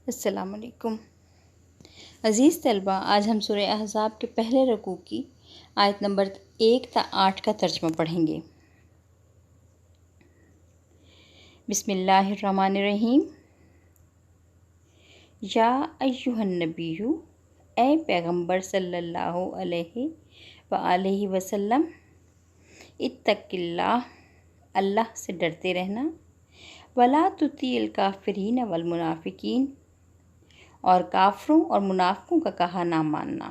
السلام علیکم عزیز طلبہ، آج ہم سورہ احزاب کے پہلے رکوع کی آیت نمبر 1 تا 8 کا ترجمہ پڑھیں گے۔ بسم اللہ الرحمن الرحیم۔ یا ایہا النبی، اے پیغمبر صلی اللہ علیہ وآلہ وسلم، اتق اللہ، اللہ سے ڈرتے رہنا، ولا تطیع الکافرین والمنافقین، اور کافروں اور منافقوں کا کہا نہ ماننا۔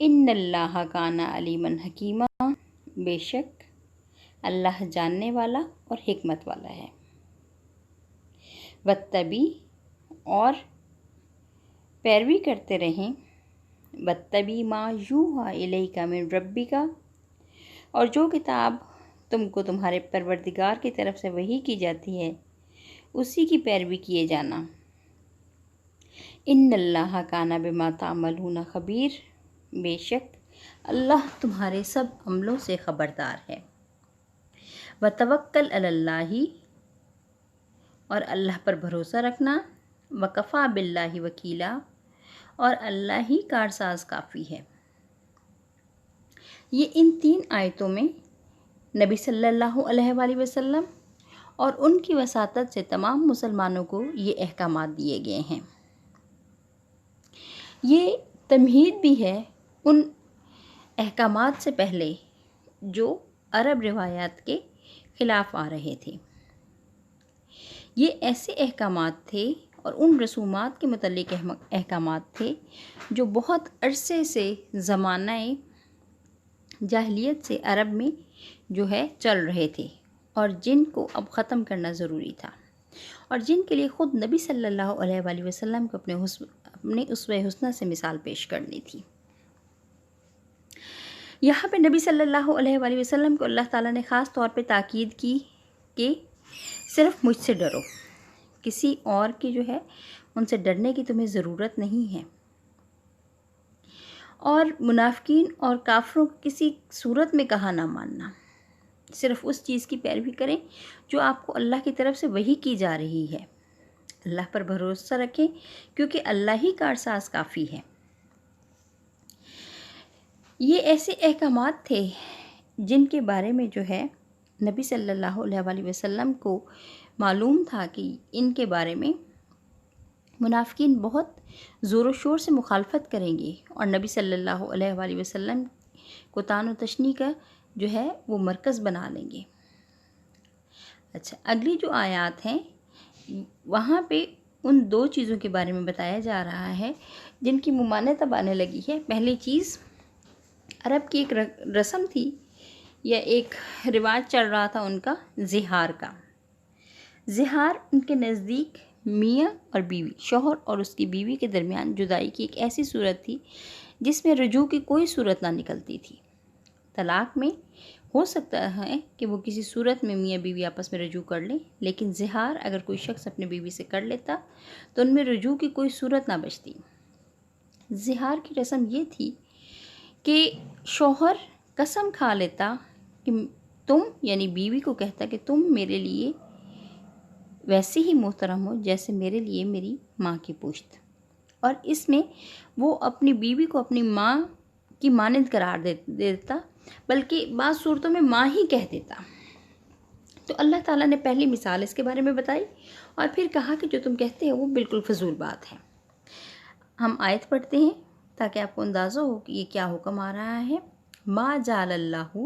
ان اللہ کان علیما حکیما، بے شک اللہ جاننے والا اور حکمت والا ہے۔ واتبع، اور پیروی کرتے رہیں، واتبع ما یوحی الیک من ربک، اور جو کتاب تم کو تمہارے پروردگار کی طرف سے وحی کی جاتی ہے اسی کی پیروی کیے جانا۔ ان اللہ کان بما تعملون خبیر، بے شک اللہ تمہارے سب عملوں سے خبردار ہے۔ وتوکل علی اللہ، اور اللہ پر بھروسہ رکھنا، وکفیٰ باللہ وکیلا، اور اللہ ہی کارساز کافی ہے۔ یہ ان 3 آیتوں میں نبی صلی اللہ علیہ وآلہ وسلم اور ان کی وساطت سے تمام مسلمانوں کو یہ احکامات دیے گئے ہیں۔ یہ تمہید بھی ہے ان احکامات سے پہلے جو عرب روایات کے خلاف آ رہے تھے۔ یہ ایسے احکامات تھے اور ان رسومات کے متعلق احکامات تھے جو بہت عرصے سے زمانہ جاہلیت سے عرب میں جو ہے چل رہے تھے، اور جن کو اب ختم کرنا ضروری تھا، اور جن کے لیے خود نبی صلی اللہ علیہ وآلہ وسلم کو اپنے اسوہ حسنہ سے مثال پیش کرنی تھی۔ یہاں پہ نبی صلی اللہ علیہ وآلہ وسلم کو اللہ تعالیٰ نے خاص طور پہ تاکید کی کہ صرف مجھ سے ڈرو، کسی اور کی جو ہے ان سے ڈرنے کی تمہیں ضرورت نہیں ہے، اور منافقین اور کافروں کو کسی صورت میں کہا نہ ماننا، صرف اس چیز کی پیروی کریں جو آپ کو اللہ کی طرف سے وحی کی جا رہی ہے۔ اللہ پر بھروسہ رکھیں کیونکہ اللہ ہی کارساز کافی ہے۔ یہ ایسے احکامات تھے جن کے بارے میں جو ہے نبی صلی اللہ علیہ وآلہ وسلم کو معلوم تھا کہ ان کے بارے میں منافقین بہت زور و شور سے مخالفت کریں گے، اور نبی صلی اللہ علیہ وآلہ وسلم کو طعن و تشنیع کا جو ہے وہ مرکز بنا لیں گے۔ اچھا، اگلی جو آیات ہیں وہاں پہ ان 2 چیزوں کے بارے میں بتایا جا رہا ہے جن کی ممانعت اب آنے لگی ہے۔ پہلی چیز، عرب کی ایک رسم تھی یا ایک رواج چل رہا تھا ان کا، زہار کا۔ زہار ان کے نزدیک میاں اور بیوی، شوہر اور اس کی بیوی کے درمیان جدائی کی ایک ایسی صورت تھی جس میں رجوع کی کوئی صورت نہ نکلتی تھی۔ طلاق میں ہو سکتا ہے کہ وہ کسی صورت میں میاں بیوی آپس میں رجوع کر لیں، لیکن زہار اگر کوئی شخص اپنے بیوی سے کر لیتا تو ان میں رجوع کی کوئی صورت نہ بچتی۔ زہار کی رسم یہ تھی کہ شوہر قسم کھا لیتا کہ تم، یعنی بیوی کو کہتا کہ تم میرے لیے ویسے ہی محترم ہو جیسے میرے لیے میری ماں کی پشت، اور اس میں وہ اپنی بیوی کو اپنی ماں کی مانند قرار دیتا، بلکہ بعض صورتوں میں ماں ہی کہہ دیتا۔ تو اللہ تعالیٰ نے پہلی مثال اس کے بارے میں بتائی اور پھر کہا کہ جو تم کہتے ہو وہ بالکل فضول بات ہے۔ ہم آیت پڑھتے ہیں تاکہ آپ کو اندازہ ہو کہ یہ کیا حکم آ رہا ہے۔ ما جعل اللہ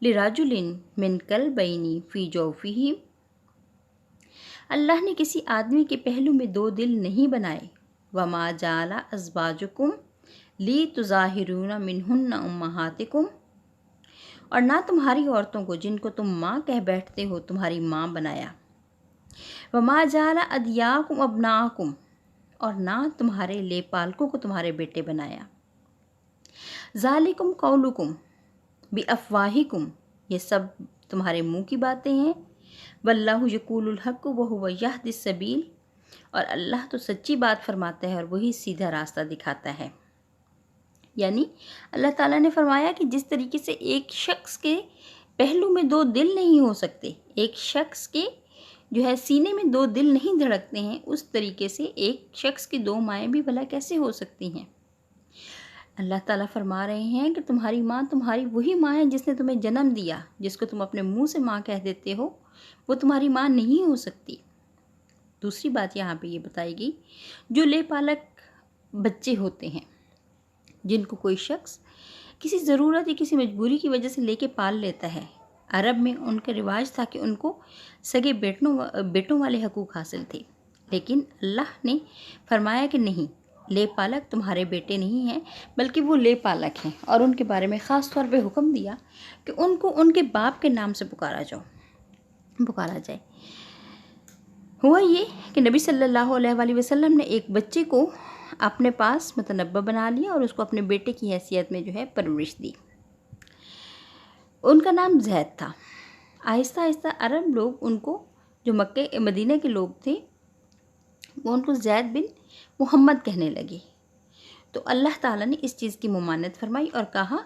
لرجل من قلبین فی جوفہ، اللہ نے کسی آدمی کے پہلو میں 2 دل نہیں بنائے۔ وما جعل ازواجکم لتظاہرون منہن امہاتکم، اور نہ تمہاری عورتوں کو جن کو تم ماں کہہ بیٹھتے ہو تمہاری ماں بنایا۔ وما جعل ادعیاکم ابناءکم، اور نہ تمہارے لیے پالکوں کو تمہارے بیٹے بنایا۔ ذالکم قولکم بافواہکم، یہ سب تمہارے منہ کی باتیں ہیں۔ واللہ یقول الحق وہو یہدی السبیل، اور اللہ تو سچی بات فرماتا ہے اور وہی سیدھا راستہ دکھاتا ہے۔ یعنی اللہ تعالیٰ نے فرمایا کہ جس طریقے سے ایک شخص کے پہلو میں 2 دل نہیں ہو سکتے، ایک شخص کے جو ہے سینے میں دو دل نہیں دھڑکتے ہیں، اس طریقے سے ایک شخص کی دو مائیں بھی بھلا کیسے ہو سکتی ہیں؟ اللہ تعالیٰ فرما رہے ہیں کہ تمہاری ماں تمہاری وہی ماں ہے جس نے تمہیں جنم دیا، جس کو تم اپنے منہ سے ماں کہہ دیتے ہو، وہ تمہاری ماں نہیں ہو سکتی۔ دوسری بات یہاں پہ یہ بتائی گئی، جو لے پالک بچے ہوتے ہیں جن کو کوئی شخص کسی ضرورت یا کسی مجبوری کی وجہ سے لے کے پال لیتا ہے، عرب میں ان کا رواج تھا کہ ان کو سگے بیٹوں والے حقوق حاصل تھے، لیکن اللہ نے فرمایا کہ نہیں، لے پالک تمہارے بیٹے نہیں ہیں بلکہ وہ لے پالک ہیں، اور ان کے بارے میں خاص طور پہ حکم دیا کہ ان کو ان کے باپ کے نام سے پکارا جائے۔ ہوا یہ کہ نبی صلی اللہ علیہ وآلہ وسلم نے ایک بچے کو اپنے پاس متنبع بنا لیا اور اس کو اپنے بیٹے کی حیثیت میں جو ہے پرورش دی۔ ان کا نام زید تھا۔ آہستہ آہستہ عرب لوگ ان کو، جو مکہ مدینہ کے لوگ تھے، وہ ان کو زید بن محمد کہنے لگے۔ تو اللہ تعالیٰ نے اس چیز کی ممانعت فرمائی اور کہا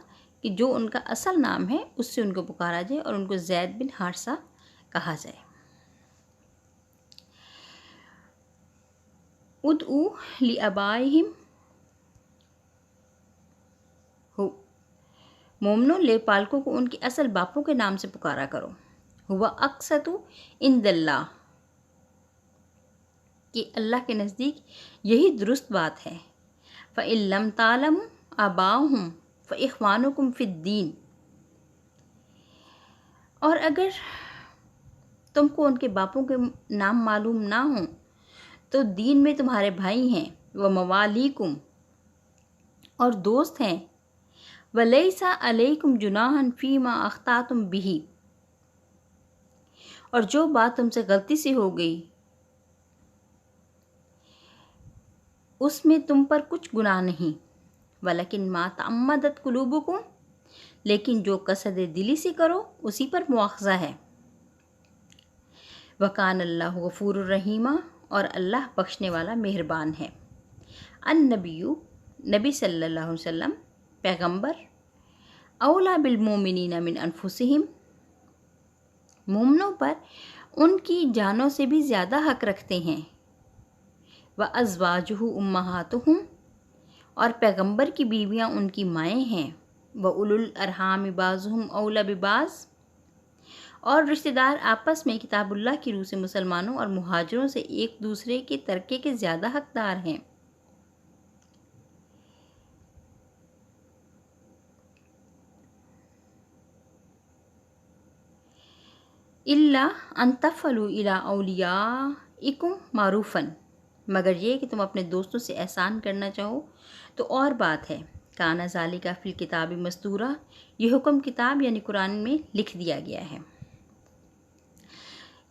کہ جو ان کا اصل نام ہے اس سے ان کو پکارا جائے اور ان کو زید بن حارثہ کہا جائے۔ ادعوا لآبائہم، مومنوں لے پالکوں کو ان کے اصل باپوں کے نام سے پکارا کرو۔ ہوا اقسط عند اللہ، کہ اللہ کے نزدیک یہی درست بات ہے۔ فإن لم تعلموا آباءهم فإخوانكم فی الدین، اور اگر تم کو ان کے باپوں کے نام معلوم نہ ہوں تو دین میں تمہارے بھائی ہیں، وموالیکم، اور دوست ہیں، ولیس علیکم جناح فیما اخطأتم بہ، اور جو بات تم سے غلطی سے ہو گئی اس میں تم پر کچھ گناہ نہیں، ولیکن ما تعمدت قلوبکم، لیکن جو قصد دلی سے کرو اسی پر مواخذہ ہے۔ وکان اللہ غفور الرحیم، اور اللہ بخشنے والا مہربان ہے۔ نبی صلی اللہ علیہ وسلم، پیغمبر، اولا بالمومنین من انفسہم، مومنوں پر ان کی جانوں سے بھی زیادہ حق رکھتے ہیں۔ وازواجہ امہاتہم، اور پیغمبر کی بیویاں ان کی مائیں ہیں۔ واولو الارحام بعضهم اولی ببعض، اور رشتہ دار آپس میں کتاب اللہ کی روح سے مسلمانوں اور مہاجروں سے ایک دوسرے کے ترکے کے زیادہ حقدار ہیں۔ الا ان تفعلوا الی اولیاءکم معروفا، مگر یہ کہ تم اپنے دوستوں سے احسان کرنا چاہو تو اور بات ہے۔ کانا ذالک فی الکتاب مسطورا، یہ حکم کتاب یعنی قرآن میں لکھ دیا گیا ہے۔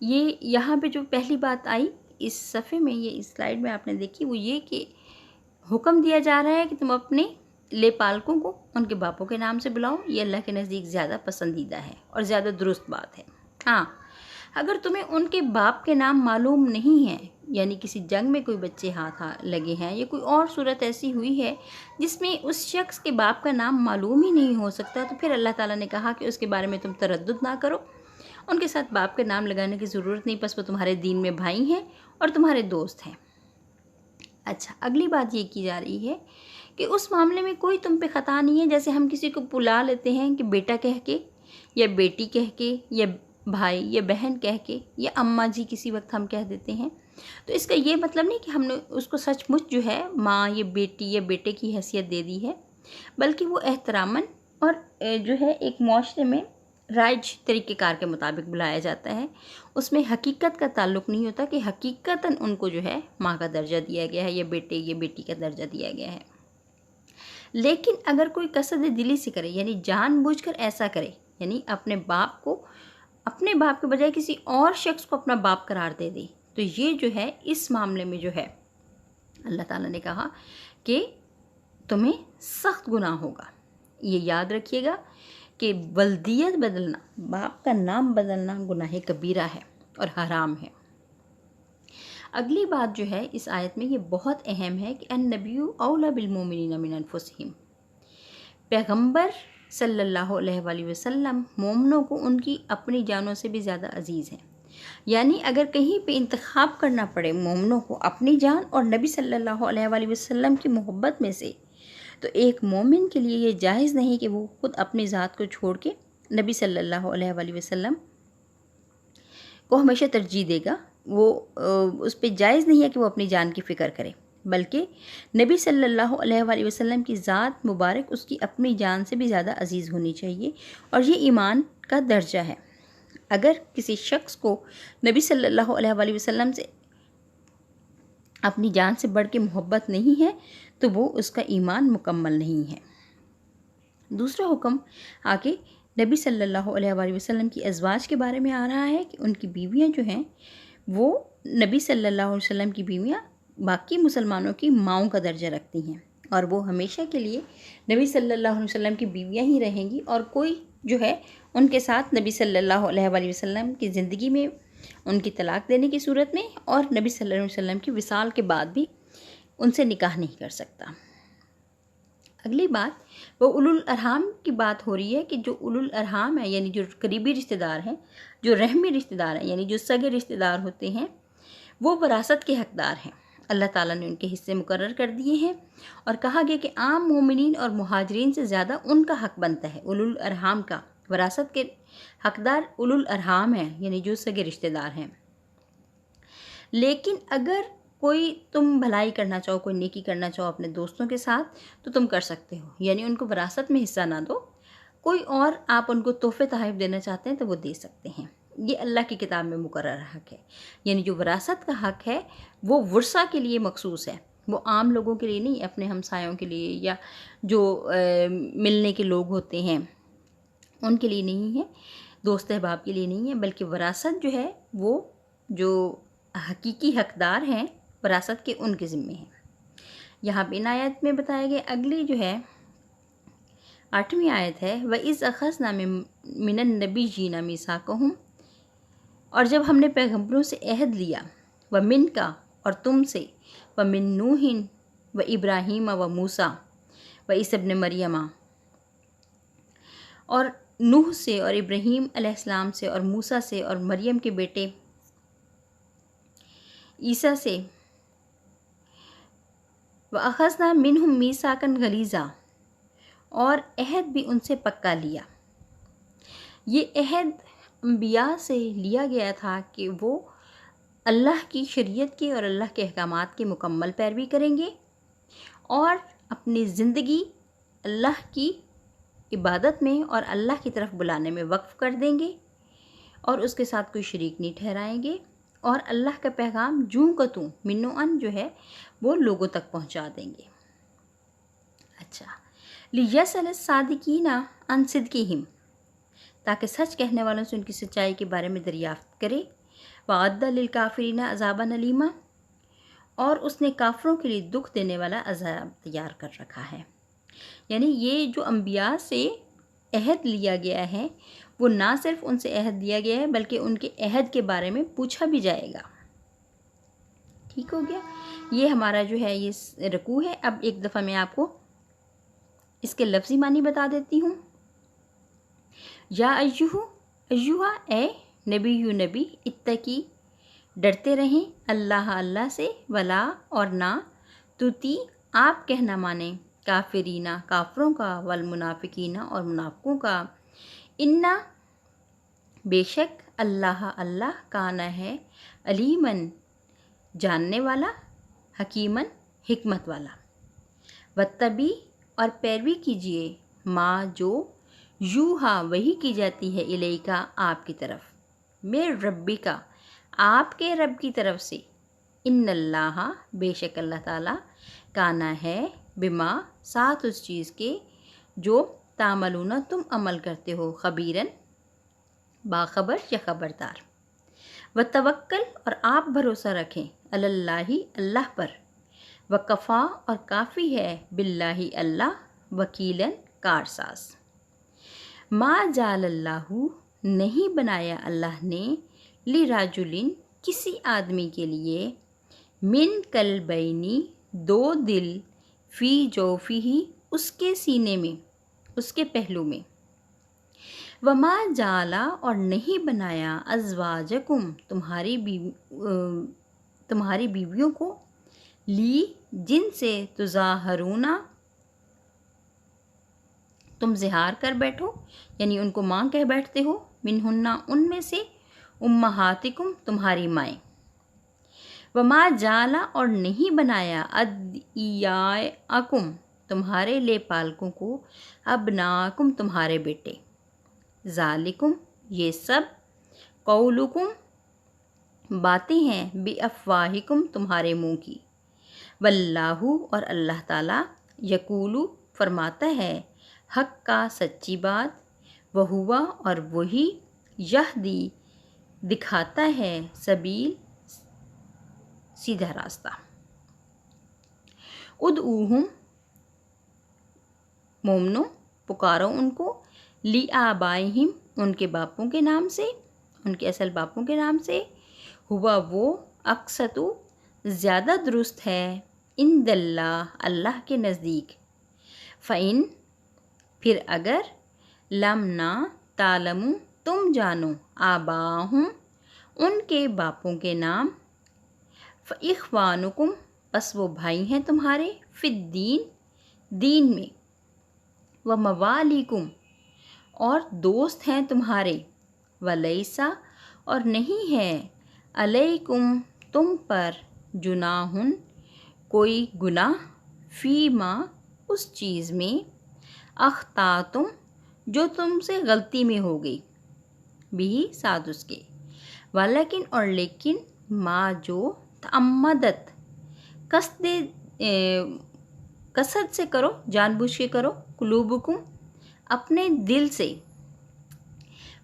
یہ یہاں پہ جو پہلی بات آئی اس صفحے میں، یہ اس سلائیڈ میں آپ نے دیکھی، وہ یہ کہ حکم دیا جا رہا ہے کہ تم اپنے لے پالکوں کو ان کے باپوں کے نام سے بلاؤ، یہ اللہ کے نزدیک زیادہ پسندیدہ ہے اور زیادہ درست بات ہے۔ ہاں، اگر تمہیں ان کے باپ کے نام معلوم نہیں ہیں، یعنی کسی جنگ میں کوئی بچے ہاتھ لگے ہیں یا کوئی اور صورت ایسی ہوئی ہے جس میں اس شخص کے باپ کا نام معلوم ہی نہیں ہو سکتا، تو پھر اللہ تعالیٰ نے کہا کہ اس کے بارے میں تم تردد نہ کرو، ان کے ساتھ باپ کے نام لگانے کی ضرورت نہیں، بس وہ تمہارے دین میں بھائی ہیں اور تمہارے دوست ہیں۔ اچھا، اگلی بات یہ کی جا رہی ہے کہ اس معاملے میں کوئی تم پہ خطا نہیں ہے، جیسے ہم کسی کو بلا لیتے ہیں کہ بیٹا کہہ کے یا بیٹی کہہ کے یا بھائی یا بہن کہہ کے یا اماں جی کسی وقت ہم کہہ دیتے ہیں، تو اس کا یہ مطلب نہیں کہ ہم نے اس کو سچ مچ جو ہے ماں یا بیٹی یا بیٹے کی حیثیت دے دی ہے، بلکہ وہ احتراماً اور جو ہے ایک معاشرے میں رائج طریقہ کار کے مطابق بلایا جاتا ہے۔ اس میں حقیقت کا تعلق نہیں ہوتا کہ حقیقتاً ان کو جو ہے ماں کا درجہ دیا گیا ہے یا بیٹے یا بیٹی کا درجہ دیا گیا ہے۔ لیکن اگر کوئی قصد دلی سے کرے، یعنی جان بوجھ کر ایسا کرے، یعنی اپنے باپ کے بجائے کسی اور شخص کو اپنا باپ قرار دے دے، تو یہ جو ہے اس معاملے میں جو ہے اللہ تعالیٰ نے کہا کہ تمہیں سخت گناہ ہوگا۔ یہ یاد رکھیے گا کہ ولدیت بدلنا، باپ کا نام بدلنا گناہ کبیرہ ہے اور حرام ہے۔ اگلی بات جو ہے اس آیت میں یہ بہت اہم ہے کہ النبی اولی بالمومنین من انفسہم، پیغمبر صلی اللہ علیہ وآلہ وسلم مومنوں کو ان کی اپنی جانوں سے بھی زیادہ عزیز ہیں۔ یعنی اگر کہیں پہ انتخاب کرنا پڑے مومنوں کو اپنی جان اور نبی صلی اللہ علیہ وآلہ وسلم کی محبت میں سے، تو ایک مومن کے لیے یہ جائز نہیں کہ وہ خود اپنی ذات کو چھوڑ کے نبی صلی اللہ علیہ وآلہ وسلم کو ہمیشہ ترجیح دے گا۔ وہ اس پہ جائز نہیں ہے کہ وہ اپنی جان کی فکر کرے، بلکہ نبی صلی اللہ علیہ وآلہ وسلم کی ذات مبارک اس کی اپنی جان سے بھی زیادہ عزیز ہونی چاہیے، اور یہ ایمان کا درجہ ہے۔ اگر کسی شخص کو نبی صلی اللہ علیہ وآلہ وسلم سے اپنی جان سے بڑھ کے محبت نہیں ہے تو وہ اس کا ایمان مکمل نہیں ہے۔ دوسرا حکم آگے نبی صلی اللہ علیہ وآلہ وسلم کی ازواج کے بارے میں آ رہا ہے کہ ان کی بیویاں جو ہیں وہ نبی صلی اللہ علیہ وسلم کی بیویاں باقی مسلمانوں کی ماؤں کا درجہ رکھتی ہیں، اور وہ ہمیشہ کے لیے نبی صلی اللہ علیہ وسلم کی بیویاں ہی رہیں گی، اور کوئی جو ہے ان کے ساتھ نبی صلی اللہ علیہ وآلہ وسلم کی زندگی میں ان کی طلاق دینے کی صورت میں اور نبی صلی اللہ علیہ وسلم کی وصال کے بعد بھی ان سے نکاح نہیں کر سکتا۔ اگلی بات وہ اولو الارحام کی بات ہو رہی ہے کہ جو اولو الارحام ہیں یعنی جو قریبی رشتہ دار ہیں، جو رحمی رشتہ دار ہیں یعنی جو سگے رشتہ دار ہوتے ہیں، وہ وراثت کے حقدار ہیں۔ اللہ تعالیٰ نے ان کے حصے مقرر کر دیے ہیں، اور کہا گیا کہ عام مومنین اور مہاجرین سے زیادہ ان کا حق بنتا ہے اولو الارحام کا۔ وراثت کے حقدار اولو الارحام ہیں یعنی جو سگے رشتہ دار ہیں۔ لیکن اگر کوئی تم بھلائی کرنا چاہو، کوئی نیکی کرنا چاہو اپنے دوستوں کے ساتھ تو تم کر سکتے ہو، یعنی ان کو وراثت میں حصہ نہ دو، کوئی اور آپ ان کو تحفے تحائف دینا چاہتے ہیں تو وہ دے سکتے ہیں۔ یہ اللہ کی کتاب میں مقرر حق ہے، یعنی جو وراثت کا حق ہے وہ ورثہ کے لیے مخصوص ہے، وہ عام لوگوں کے لیے نہیں، اپنے ہمسایوں کے لیے یا جو ملنے کے لوگ ہوتے ہیں ان کے لیے نہیں ہے، دوست احباب کے لیے نہیں ہے، بلکہ وراثت جو ہے وہ جو حقیقی حقدار ہیں وراثت کے ان کے ذمے ہیں۔ یہاں پہ ان آیت میں بتایا گیا، اگلی جو ہے 8ویں آیت ہے وَإِذْ أَخَذْنَا مِنَ النَّبِيِّينَ مِيثَاقَهُمْ، اور جب ہم نے پیغمبروں سے عہد لیا، وَمِنْكَ، اور تم سے، وَمِن نُوحٍ وَإِبْرَاهِيمَ وَمُوسَىٰ وَعِيسَىٰ ابْنِ مَرْيَمَ، اور نوح سے اور ابراہیم علیہ السلام سے اور موسیٰ سے اور مریم کے بیٹے عیسیٰ سے، وَأَخَذْنَا مِنْهُمْ مِيثَاقًا غَلِيظًا، اور عہد بھی ان سے پکا لیا۔ یہ عہد انبیاء سے لیا گیا تھا کہ وہ اللہ کی شریعت کے اور اللہ کے احکامات کی مکمل پیروی کریں گے، اور اپنی زندگی اللہ کی عبادت میں اور اللہ کی طرف بلانے میں وقف کر دیں گے، اور اس کے ساتھ کوئی شریک نہیں ٹھہرائیں گے، اور اللہ کا پیغام جوں کا توں منو ان جو ہے وہ لوگوں تک پہنچا دیں گے۔ اچھا، لِيَسْأَلَ الصَّادِقِينَ عَنْ صِدْقِهِمْ، تاکہ سچ کہنے والوں سے ان کی سچائی کے بارے میں دریافت کرے، وَأَعَدَّ لِلْكَافِرِينَ عَذَابًا أَلِيمًا، اور اس نے کافروں کے لیے دکھ دینے والا عذاب تیار کر رکھا ہے۔ یعنی یہ جو انبیاء سے عہد لیا گیا ہے وہ نہ صرف ان سے عہد لیا گیا ہے بلکہ ان کے عہد کے بارے میں پوچھا بھی جائے گا۔ ٹھیک ہو گیا، یہ ہمارا جو ہے یہ رکوع ہے۔ اب ایک دفعہ میں آپ کو اس کے لفظی معنی بتا دیتی ہوں۔ یا ایہا، اے نبی اتقی، ڈرتے رہیں اللہ سے، ولا، اور نہ، تُتی، آپ کہنا مانیں، کافرین، کافروں کا، والمنافقین، اور منافقوں کا، انا، بے شک، اللہ کانا ہے، علیمن، جاننے والا، حکیمن، حکمت والا، واتبی، اور پیروی کیجئے، ما، جو، یوہا، وحی کی جاتی ہے، الیکا، آپ کی طرف، من ربک، آپ کے رب کی طرف سے، ان اللہ، بے شک اللہ تعالیٰ، کانا ہے، بما، ساتھ اس چیز کے جو تعملون تم عمل کرتے ہو، خبیرن، باخبر یا خبردار، وتوکل، اور آپ بھروسہ رکھیں، اللہ، اللہ پر، وکفا، اور کافی ہے، باللہ، اللہ، وکیلن، کارساز، ما جعل اللہ، نہیں بنایا اللہ نے، لرجلن، کسی آدمی کے لیے، من قلبین، دو دل، فی جوفہ، اس کے سینے میں، اس کے پہلو میں، وما جالا اور نہیں بنایا ازواجکم تمہاری بیویوں کو لی جن سے تظاہرونا تم زہار کر بیٹھو، یعنی ان کو ماں کہہ بیٹھتے ہو، منہنہ ان میں سے، امہاتکم تمہاری مائیں، وما جالا اور نہیں بنایا ادعیاءکم تمہارے لے پالکوں کو، ابناکم تمہارے بیٹے، ذالکم یہ سب، قولکم باتیں ہیں، بافواہکم تمہارے منہ کی، واللہ اور اللہ تعالیٰ، یقولو فرماتا ہے، حق کا سچی بات، وہوا اور وہی، یہدی دکھاتا ہے، سبیل سیدھا راستہ، ادعوہم مومنو پکارو ان کو، لآبائہم ان کے باپوں کے نام سے، ان کے اصل باپوں کے نام سے، ہوا وہ، اقسطو زیادہ درست ہے، عند اللہ اللہ کے نزدیک، فإن پھر اگر، لم نہ تعلموا تم جانو، آباہم ان کے باپوں کے نام، فإخوانکم پس وہ بھائی ہیں تمہارے، فی الدین دین میں، وموالیکم اور دوست ہیں تمہارے، ولیسا اور نہیں ہے، علیکم تم پر، جناحٌ کوئی گناہ، فیما اس چیز میں، اخطأتم جو تم سے غلطی میں ہو گئی، بھی ساتھ اس کے، ولیکن اور لیکن، ما جو، تعمدت قصد سے کرو، جان بوجھ کے کرو، قلوبکم اپنے دل سے،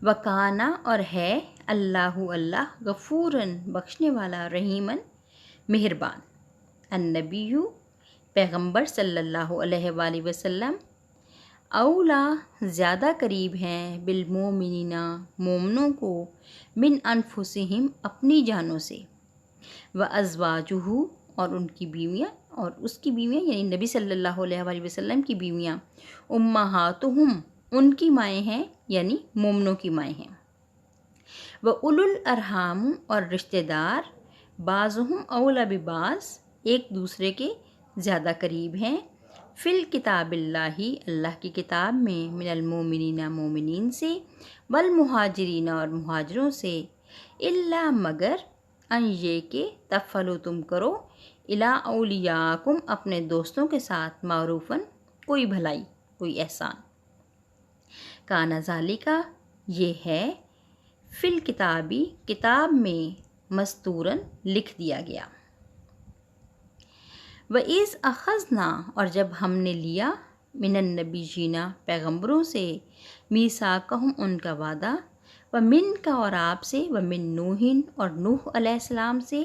وکانا اور ہے، اللہ اللہ، غفوراً بخشنے والا، رحیماً مہربان، النبی پیغمبر صلی اللہ علیہ وآلہ وسلم، اولا زیادہ قریب ہیں، بالمومنین مومنوں کو، من انفسہم اپنی جانوں سے، وازواجہ اور ان کی بیویاں، اور اس کی بیویاں یعنی نبی صلی اللہ علیہ وآلہ وسلم کی بیویاں، امہاتہم ان کی مائیں ہیں، یعنی مومنوں کی مائیں ہیں، وَأُولُو الْأَرْحَامُ اور رشتہ دار، بعضہم اولا ببعض ایک دوسرے کے زیادہ قریب ہیں، فی الکتاب اللہ اللہ کی کتاب میں، من المومنین مومنین سے، والمہاجرین اور مہاجروں سے، الا مگر، ان یہ کہ، تفعلوا تم کرو، الی اولیاءکم اپنے دوستوں کے ساتھ، معروفاً کوئی بھلائی، کوئی احسان، کان ذالکا یہ ہے، فی الکتابی کتاب میں، مستوراً لکھ دیا گیا، وَإِذْ أَخَذْنَا اور جب ہم نے لیا، من النبیین پیغمبروں سے، میثاقہم ان کا وعدہ، ومنک اور آپ سے، ومن نوح اور نوح علیہ السلام سے،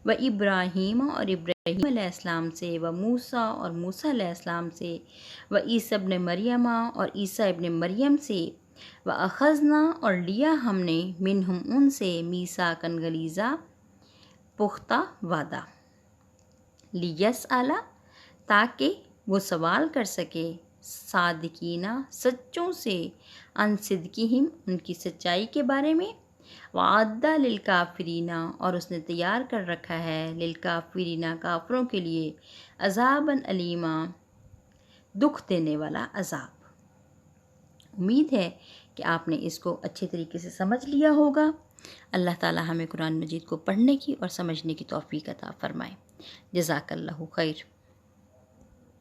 وابراہیم اور ابراہیم علیہ السلام سے، وموسیٰ اور موسیٰ علیہ السلام سے، وعیسیٰ ابن مریم اور عیسیٰ ابن مریم سے، وَأَخَذْنَا اور لیا ہم نے، منہم ان سے، میثاقاً غلیظا پختہ وعدہ، لیسأل تاکہ وہ سوال کر سکے، صادقینہ سچوں سے، عن صدقہم ان کی سچائی کے بارے میں، وعد للکافرین اور اس نے تیار کر رکھا ہے، للکافرین کافروں کے لیے، عذاباً علیما دکھ دینے والا عذاب۔ امید ہے کہ آپ نے اس کو اچھے طریقے سے سمجھ لیا ہوگا۔ اللہ تعالی ہمیں قرآن مجید کو پڑھنے کی اور سمجھنے کی توفیق عطا فرمائے۔ جزاک اللہ خیر۔